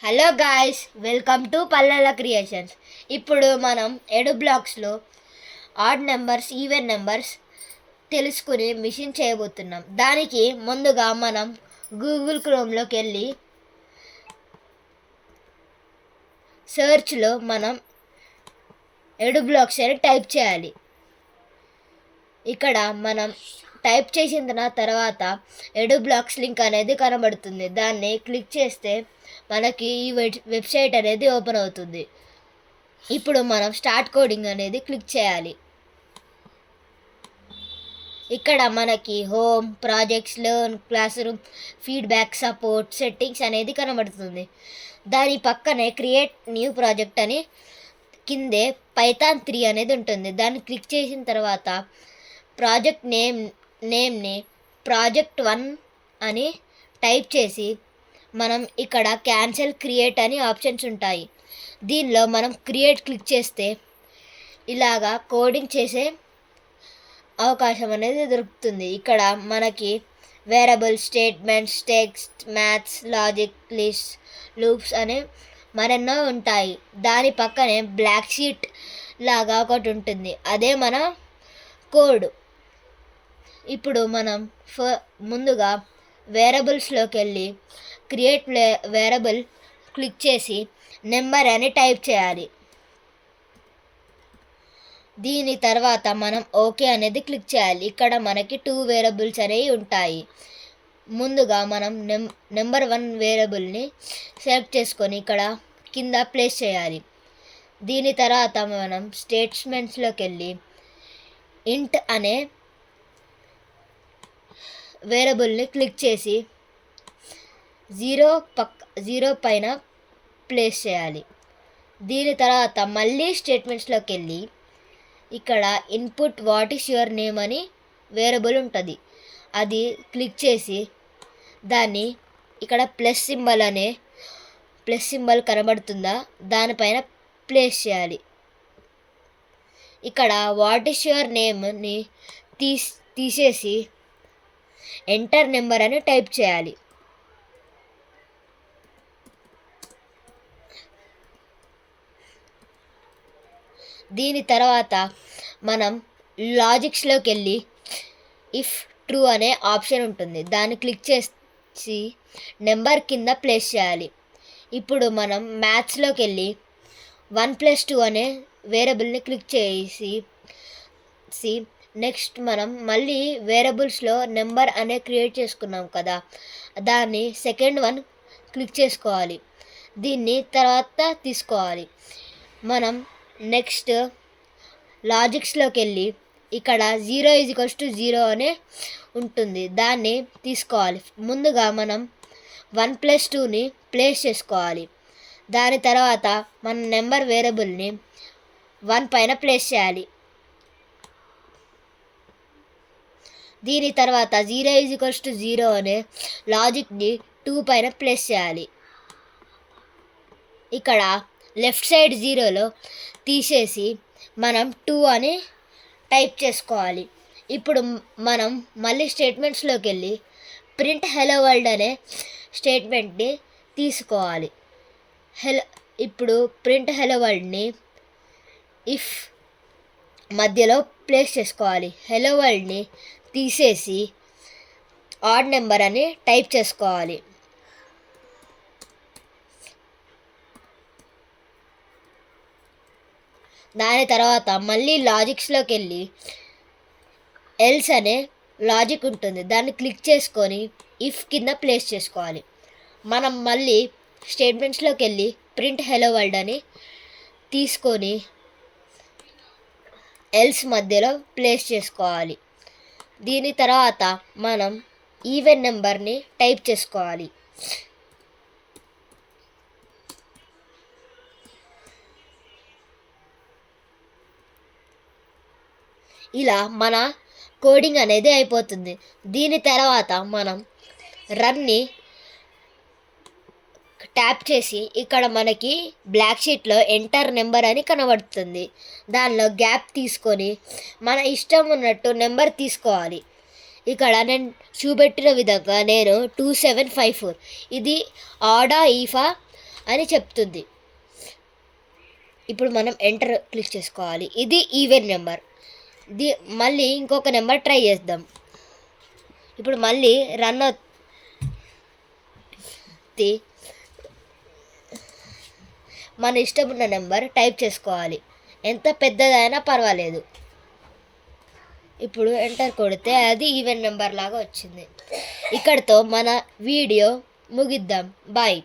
Hello guys, welcome to పల్లెల creations. ఇప్పుడు మనం ఎడు బ్లాక్స్లో ఆడ్ నెంబర్స్, ఈవెన్ నెంబర్స్ తెలుసుకుని మిషన్ చేయబోతున్నాం. దానికి ముందుగా మనం గూగుల్ క్రోమ్లోకి వెళ్ళి సెర్చ్లో మనం ఎడు బ్లాక్స్ అని టైప్ చేయాలి. ఇక్కడ మనం టైప్ చేసిన తర్వాత ఎడు బ్లాక్స్ లింక్ అనేది కనబడుతుంది. దాన్ని క్లిక్ చేస్తే మనకి ఈ వెబ్సైట్ అనేది ఓపెన్ అవుతుంది. ఇప్పుడు మనం స్టార్ట్ కోడింగ్ అనేది క్లిక్ చేయాలి. ఇక్కడ మనకి home, projects, learn, class room, feedback, support, settings అనేది కనబడుతుంది. దాని పక్కనే క్రియేట్ న్యూ ప్రాజెక్ట్ అని కిందే పైథాన్ 3 అనేది ఉంటుంది. దాన్ని క్లిక్ చేసిన తర్వాత ప్రాజెక్ట్ నేమ్ని ప్రాజెక్ట్ 1 అని టైప్ చేసి మనం ఇక్కడ క్యాన్సిల్, క్రియేట్ అని ఆప్షన్స్ ఉంటాయి. దీనిలో మనం క్రియేట్ క్లిక్ చేస్తే ఇలాగా కోడింగ్ చేసే అవకాశం అనేది దొరుకుతుంది. ఇక్కడ మనకి variable, statements, text, maths, logic, list, loops అనే మరెన్నో ఉంటాయి. దాని పక్కనే బ్లాక్ షీట్ లాగా ఒకటి ఉంటుంది, అదే మన కోడ్. ఇప్పుడు మనం ముందుగా వేరియబుల్స్లోకి వెళ్ళి క్రియేట్ వేరియబుల్ క్లిక్ చేసి నెంబర్ అని టైప్ చేయాలి. దీని తర్వాత మనం ఓకే అనేది క్లిక్ చేయాలి. ఇక్కడ మనకి 2 వేరియబుల్స్ అనేవి ఉంటాయి. ముందుగా మనం నెంబర్ 1 వేరియబుల్ని సెలెక్ట్ చేసుకొని ఇక్కడ కింద ప్లేస్ చేయాలి. దీని తర్వాత మనం స్టేట్మెంట్స్లోకి వెళ్ళి ఇంట్ అనే వేరియబుల్ని క్లిక్ చేసి 0 పైన ప్లేస్ చేయాలి. దీని తర్వాత మళ్ళీ స్టేట్మెంట్స్లోకి వెళ్ళి ఇక్కడ input what is your name అని వేరియబుల్ ఉంటుంది, అది క్లిక్ చేసి దాన్ని ఇక్కడ ప్లస్ సింబల్ కనబడుతుందా దానిపైన ప్లేస్ చేయాలి. ఇక్కడ వాట్ ఈస్ యువర్ నేమ్ని తీసేసి ఎంటర్ నెంబర్ అని టైప్ చేయాలి. దీని తర్వాత మనం లాజిక్స్లోకి వెళ్ళి ఇఫ్ ట్రూ అనే ఆప్షన్ ఉంటుంది, దాన్ని క్లిక్ చేసి నెంబర్ కింద ప్లేస్ చేయాలి. ఇప్పుడు మనం మ్యాథ్స్లోకి వెళ్ళి 1+2 అనే వేరియబుల్ని క్లిక్ చేసి నెక్స్ట్ మనం మళ్ళీ వేరియబుల్స్లో నెంబర్ అనే క్రియేట్ చేసుకున్నాం కదా, దాన్ని సెకండ్ వన్ క్లిక్ చేసుకోవాలి. దీన్ని తర్వాత తీసుకోవాలి. మనం నెక్స్ట్ లాజిక్స్లోకి వెళ్ళి ఇక్కడ 0 అనే ఉంటుంది, దాన్ని తీసుకోవాలి. ముందుగా మనం 1+2ని ప్లేస్ చేసుకోవాలి. దాని తర్వాత మన నెంబర్ వేరియబుల్ని 1 పైన ప్లేస్ చేయాలి. దీని తర్వాత 0 అనే లాజిక్ని 2 పైన ప్లేస్ చేయాలి. ఇక్కడ లెఫ్ట్ సైడ్ 0లో తీసేసి మనం 2 అని టైప్ చేసుకోవాలి. ఇప్పుడు మనం మళ్ళీ స్టేట్మెంట్స్లోకి వెళ్ళి ప్రింట్ హెలో వరల్డ్ అనే స్టేట్మెంట్ని తీసుకోవాలి. ఇప్పుడు ప్రింట్ హెలో వరల్డ్ని ఇఫ్ మధ్యలో ప్లేస్ చేసుకోవాలి. హెలో వరల్డ్ని తీసేసి ఆడ్ నెంబర్ అని టైప్ చేసుకోవాలి. దాని తర్వాత మళ్ళీ లాజిక్స్లోకి వెళ్ళి ఎల్స్ అనే లాజిక్ ఉంటుంది, దాన్ని క్లిక్ చేసుకొని ఇఫ్ కింద ప్లేస్ చేసుకోవాలి. మనం మళ్ళీ స్టేట్మెంట్స్లోకి వెళ్ళి ప్రింట్ హెలో వరల్డ్ అని తీసుకొని ఎల్స్ మధ్యలో ప్లేస్ చేసుకోవాలి. దీని తర్వాత మనం ఈవెన్ నెంబర్ని టైప్ చేసుకోవాలి. ఇలా మన కోడింగ్ అనేది అయిపోతుంది. దీని తర్వాత మనం రన్ని ట్యాప్ చేసి ఇక్కడ మనకి బ్లాక్ షీట్లో ఎంటర్ నెంబర్ అని కనబడుతుంది. దానిలో గ్యాప్ తీసుకొని మన ఇష్టం ఉన్నట్టు నెంబర్ తీసుకోవాలి. ఇక్కడ నేను చూపెట్టిన విధంగా నేను 2754 ఇది ఆడా ఈఫా అని చెప్తుంది. ఇప్పుడు మనం ఎంటర్ క్లిక్ చేసుకోవాలి. ఇది ఈవెన్ నెంబర్. మళ్ళీ ఇంకొక నెంబర్ ట్రై చేద్దాం. ఇప్పుడు మళ్ళీ రన్ అవుతుంది. మన ఇష్టం ఉన్న నెంబర్ టైప్ చేసుకోవాలి, ఎంత పెద్దదైనా పర్వాలేదు. ఇప్పుడు ఎంటర్ కొడితే అది ఈవెన్ నెంబర్ లాగా వచ్చింది. ఇక్కడితో మన వీడియో ముగిద్దాం. బాయ్.